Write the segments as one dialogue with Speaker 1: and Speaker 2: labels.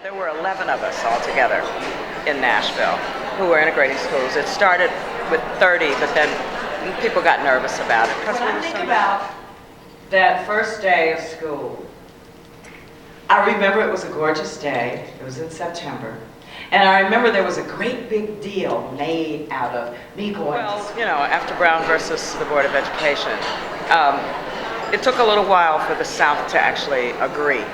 Speaker 1: There were 11 of us all together in Nashville who were integrating schools. It started with 30, but then people got nervous about it.
Speaker 2: When I think about that first day of school, I remember it was a gorgeous day. It was in September. And I remember there was a great big deal made out of me going to school.
Speaker 1: You know, after Brown versus the Board of Education, it took a little while for the South to actually agree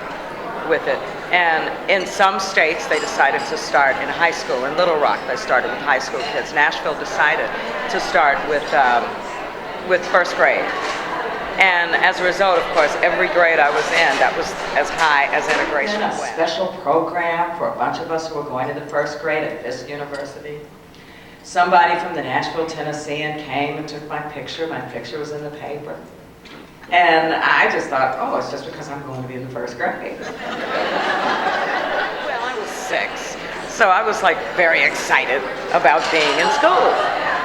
Speaker 1: with it. And in some states, they decided to start in high school. In Little Rock, they started with high school kids. Nashville decided to start with first grade. And as a result, of course, every grade I was in, that was as high as integration
Speaker 2: went.
Speaker 1: went.
Speaker 2: A special program for a bunch of us who were going to the first grade at this university. Somebody from the Nashville Tennessean came and took my picture. My picture was in the paper. And I just thought, oh, it's just because I'm going to be in the first grade.
Speaker 1: Well, I was 6, so I was like very excited about being in school,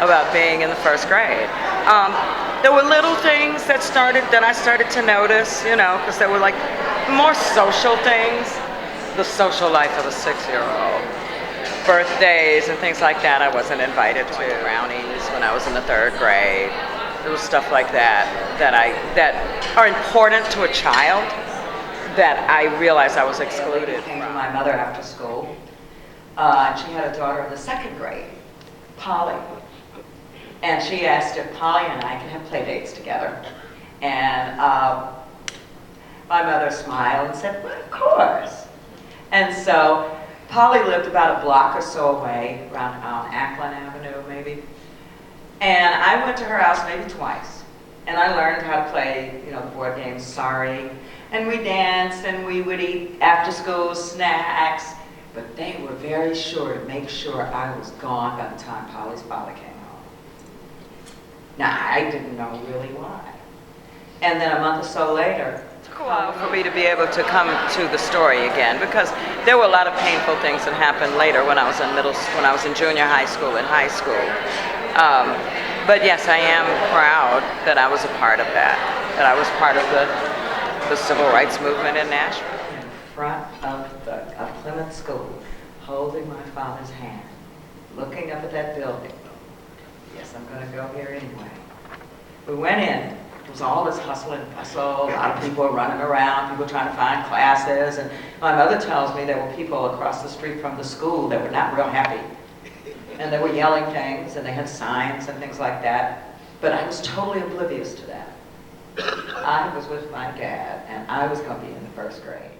Speaker 1: about being in the first grade. There were little things that I started to notice, you know, because there were like more social things. The social life of a 6-year-old. Birthdays and things like that I wasn't invited to. Brownies when I was in the 3rd grade. There was stuff like that that are important to a child that I realized I was excluded
Speaker 2: from. My mother after school, and she had a daughter in the 2nd grade, Polly. And she asked if Polly and I could have play dates together. And my mother smiled and said, well, of course. And so Polly lived about a block or so away, around Ackland Avenue maybe. And I went to her house maybe twice. And I learned how to play, you know, the board game Sorry. And we danced and we would eat after school snacks. But they were very sure to make sure I was gone by the time Polly's father came home. Now, I didn't know really why. And then a month or so later,
Speaker 1: it took a while for me to be able to come to the story again, because there were a lot of painful things that happened later when I was in junior high school and high school. But yes, I am proud that I was a part of that I was part of the civil rights movement in Nashville.
Speaker 2: In front of Plymouth School, holding my father's hand, looking up at that building. Yes, I'm going to go here anyway. We went in. It was all this hustle and bustle. A lot of people were running around, people trying to find classes. And my mother tells me there were people across the street from the school that were not real happy. And they were yelling things, and they had signs and things like that. But I was totally oblivious to that. I was with my dad, and I was going to be in the first grade.